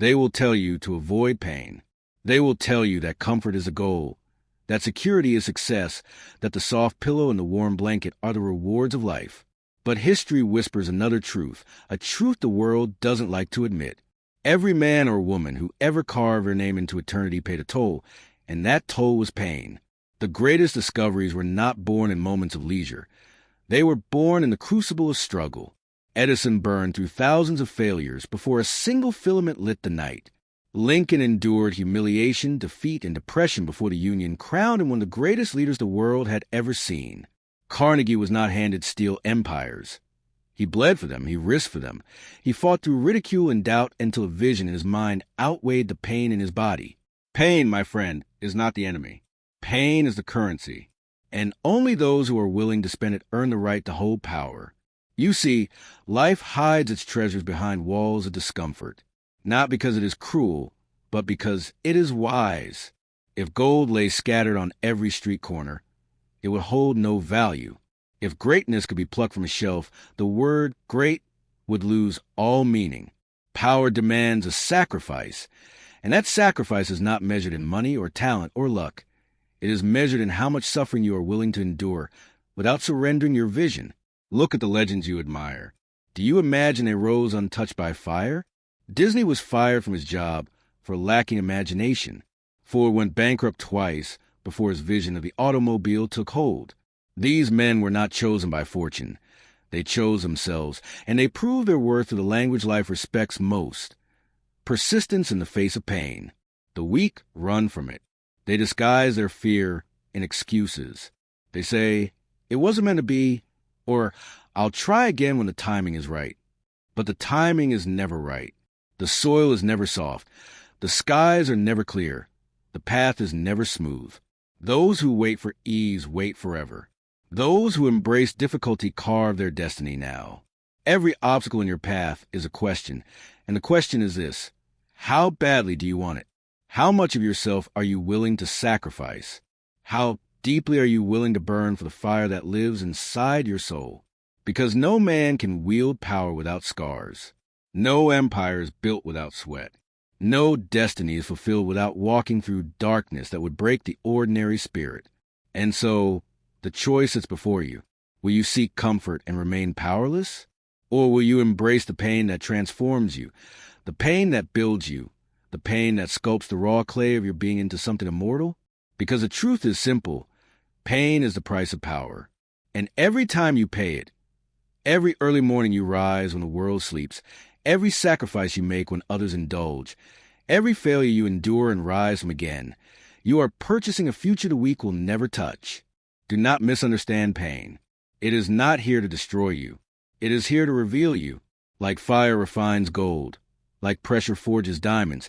They will tell you to avoid pain. They will tell you that comfort is a goal, that security is success, that the soft pillow and the warm blanket are the rewards of life. But history whispers another truth, a truth the world doesn't like to admit. Every man or woman who ever carved their name into eternity paid a toll, and that toll was pain. The greatest discoveries were not born in moments of leisure. They were born in the crucible of struggle. Edison burned through thousands of failures before a single filament lit the night. Lincoln endured humiliation, defeat, and depression before the Union crowned him one of the greatest leaders the world had ever seen. Carnegie was not handed steel empires. He bled for them. He risked for them. He fought through ridicule and doubt until a vision in his mind outweighed the pain in his body. Pain, my friend, is not the enemy. Pain is the currency. And only those who are willing to spend it earn the right to hold power. You see, life hides its treasures behind walls of discomfort. Not because it is cruel, but because it is wise. If gold lay scattered on every street corner, it would hold no value. If greatness could be plucked from a shelf, the word great would lose all meaning. Power demands a sacrifice, and that sacrifice is not measured in money or talent or luck. It is measured in how much suffering you are willing to endure without surrendering your vision. Look at the legends you admire. Do you imagine they rose untouched by fire? Disney was fired from his job for lacking imagination. Ford went bankrupt twice before his vision of the automobile took hold. These men were not chosen by fortune. They chose themselves, and they proved their worth through the language life respects most: persistence in the face of pain. The weak run from it. They disguise their fear in excuses. They say, "It wasn't meant to be," or "I'll try again when the timing is right." But the timing is never right. The soil is never soft. The skies are never clear. The path is never smooth. Those who wait for ease wait forever. Those who embrace difficulty carve their destiny now. Every obstacle in your path is a question, and the question is this: how badly do you want it? How much of yourself are you willing to sacrifice? How deeply are you willing to burn for the fire that lives inside your soul? Because no man can wield power without scars. No empire is built without sweat. No destiny is fulfilled without walking through darkness that would break the ordinary spirit. And so, the choice is before you. Will you seek comfort and remain powerless? Or will you embrace the pain that transforms you, the pain that builds you, the pain that sculpts the raw clay of your being into something immortal? Because the truth is simple. Pain is the price of power. And every time you pay it, every early morning you rise when the world sleeps, every sacrifice you make when others indulge, every failure you endure and rise from again, you are purchasing a future the weak will never touch. Do not misunderstand pain. It is not here to destroy you. It is here to reveal you. Like fire refines gold, like pressure forges diamonds,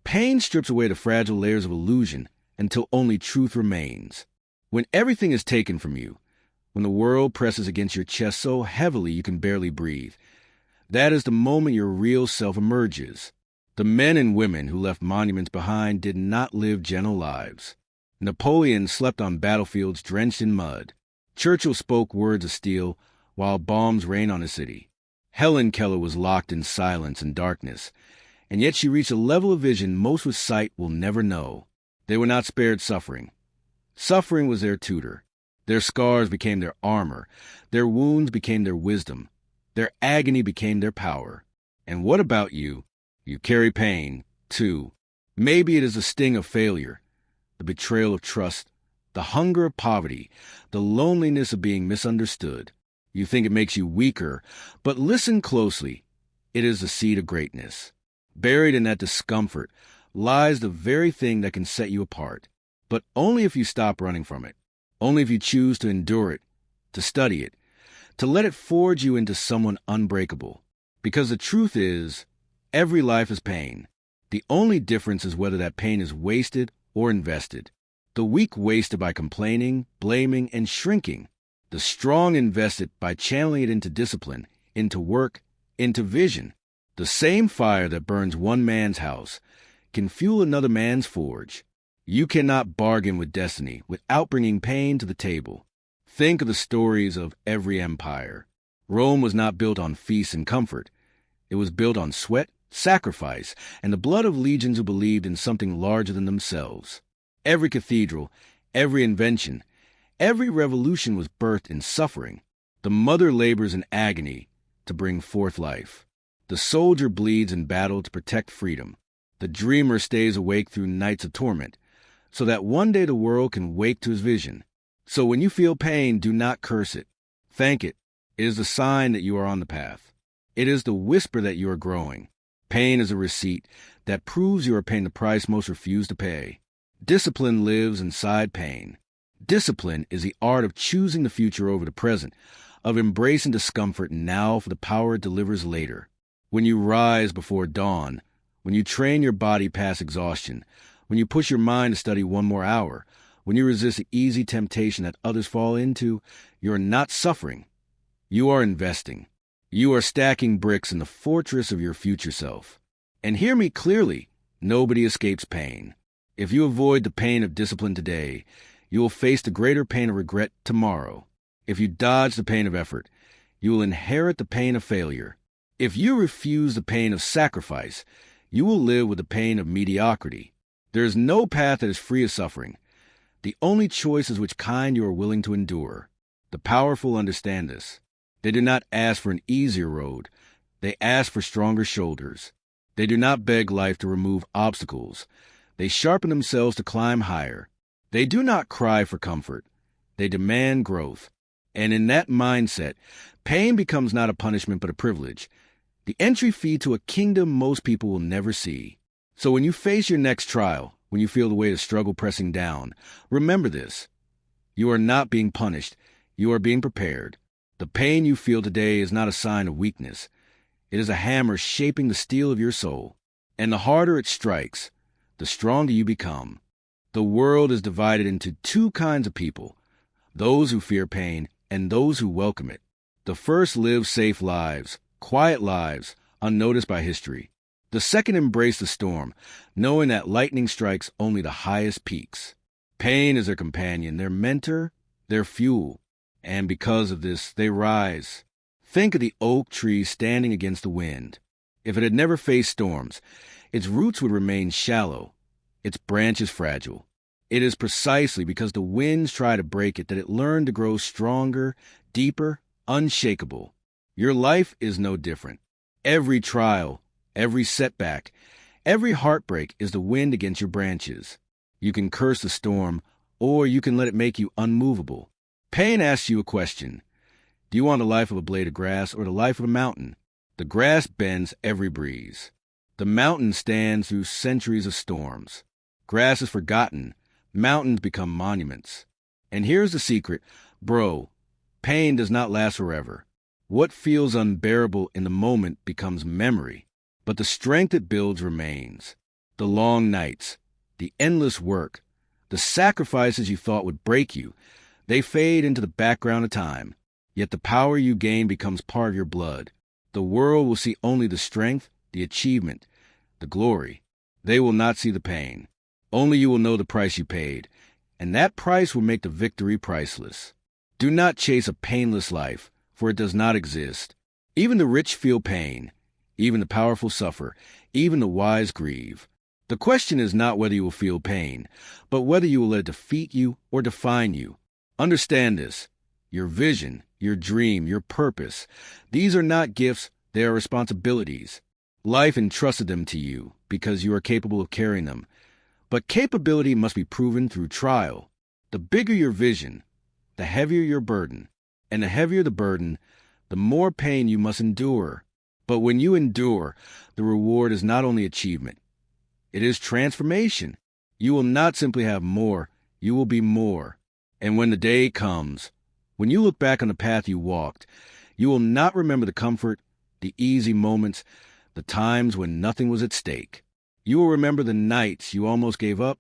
pain strips away the fragile layers of illusion until only truth remains. When everything is taken from you, when the world presses against your chest so heavily you can barely breathe, that is the moment your real self emerges. The men and women who left monuments behind did not live gentle lives. Napoleon slept on battlefields drenched in mud. Churchill spoke words of steel while bombs rained on his city. Helen Keller was locked in silence and darkness, and yet she reached a level of vision most with sight will never know. They were not spared suffering. Suffering was their tutor. Their scars became their armor. Their wounds became their wisdom. Their agony became their power. And what about you? You carry pain, too. Maybe it is the sting of failure, the betrayal of trust, the hunger of poverty, the loneliness of being misunderstood. You think it makes you weaker, but listen closely. It is the seed of greatness. Buried in that discomfort lies the very thing that can set you apart, but only if you stop running from it, only if you choose to endure it, to study it, to let it forge you into someone unbreakable. Because the truth is, every life is pain. The only difference is whether that pain is wasted or invested. The weak waste it by complaining, blaming, and shrinking. The strong invest it by channeling it into discipline, into work, into vision. The same fire that burns one man's house can fuel another man's forge. You cannot bargain with destiny without bringing pain to the table. Think of the stories of every empire. Rome was not built on feast and comfort. It was built on sweat, sacrifice, and the blood of legions who believed in something larger than themselves. Every cathedral, every invention, every revolution was birthed in suffering. The mother labors in agony to bring forth life. The soldier bleeds in battle to protect freedom. The dreamer stays awake through nights of torment, so that one day the world can wake to his vision. So when you feel pain, do not curse it. Thank it. It is the sign that you are on the path. It is the whisper that you are growing. Pain is a receipt that proves you are paying the price most refuse to pay. Discipline lives inside pain. Discipline is the art of choosing the future over the present, of embracing discomfort now for the power it delivers later. When you rise before dawn, when you train your body past exhaustion, when you push your mind to study one more hour, when you resist the easy temptation that others fall into, you are not suffering. You are investing. You are stacking bricks in the fortress of your future self. And hear me clearly, nobody escapes pain. If you avoid the pain of discipline today, you will face the greater pain of regret tomorrow. If you dodge the pain of effort, you will inherit the pain of failure. If you refuse the pain of sacrifice, you will live with the pain of mediocrity. There is no path that is free of suffering. The only choice is which kind you are willing to endure. The powerful understand this. They do not ask for an easier road. They ask for stronger shoulders. They do not beg life to remove obstacles. They sharpen themselves to climb higher. They do not cry for comfort. They demand growth. And in that mindset, pain becomes not a punishment but a privilege, the entry fee to a kingdom most people will never see. So when you face your next trial, when you feel the weight of struggle pressing down, remember this. You are not being punished. You are being prepared. The pain you feel today is not a sign of weakness. It is a hammer shaping the steel of your soul. And the harder it strikes, the stronger you become. The world is divided into two kinds of people, those who fear pain and those who welcome it. The first live safe lives, quiet lives, unnoticed by history. The second embrace the storm, knowing that lightning strikes only the highest peaks. Pain is their companion, their mentor, their fuel. And because of this, they rise. Think of the oak tree standing against the wind. If it had never faced storms, its roots would remain shallow, its branches fragile. It is precisely because the winds try to break it that it learned to grow stronger, deeper, unshakable. Your life is no different. Every trial, every setback, every heartbreak is the wind against your branches. You can curse the storm, or you can let it make you unmovable. Pain asks you a question. Do you want the life of a blade of grass or the life of a mountain? The grass bends every breeze. The mountain stands through centuries of storms. Grass is forgotten. Mountains become monuments. And here's the secret. Bro, pain does not last forever. What feels unbearable in the moment becomes memory. But the strength it builds remains. The long nights, the endless work, the sacrifices you thought would break you, they fade into the background of time. Yet the power you gain becomes part of your blood. The world will see only the strength, the achievement, the glory. They will not see the pain. Only you will know the price you paid, and that price will make the victory priceless. Do not chase a painless life, for it does not exist. Even the rich feel pain. Even the powerful suffer. Even the wise grieve. The question is not whether you will feel pain, but whether you will let it defeat you or define you. Understand this. Your vision, your dream, your purpose, these are not gifts, they are responsibilities. Life entrusted them to you because you are capable of carrying them. But capability must be proven through trial. The bigger your vision, the heavier your burden. And the heavier the burden, the more pain you must endure. But when you endure, the reward is not only achievement. It is transformation. You will not simply have more, you will be more. And when the day comes, when you look back on the path you walked, you will not remember the comfort, the easy moments, the times when nothing was at stake. You will remember the nights you almost gave up,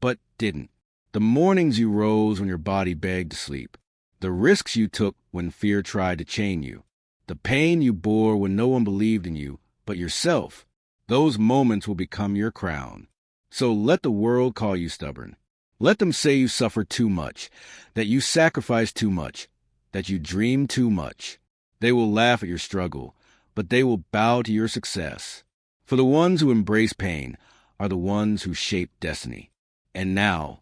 but didn't. The mornings you rose when your body begged to sleep. The risks you took when fear tried to chain you. The pain you bore when no one believed in you but yourself. Those moments will become your crown. So let the world call you stubborn. Let them say you suffer too much, that you sacrifice too much, that you dream too much. They will laugh at your struggle, but they will bow to your success. For the ones who embrace pain are the ones who shape destiny. And now,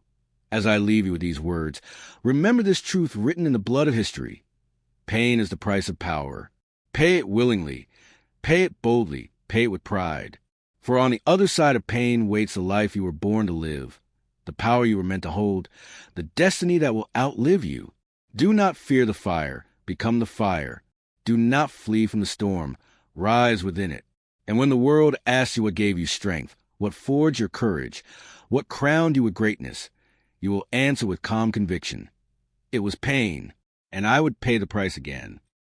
as I leave you with these words, remember this truth written in the blood of history. Pain is the price of power. Pay it willingly. Pay it boldly. Pay it with pride. For on the other side of pain waits the life you were born to live, the power you were meant to hold, the destiny that will outlive you. Do not fear the fire. Become the fire. Do not flee from the storm. Rise within it. And when the world asks you what gave you strength, what forged your courage, what crowned you with greatness, you will answer with calm conviction. It was pain, and I would pay the price again.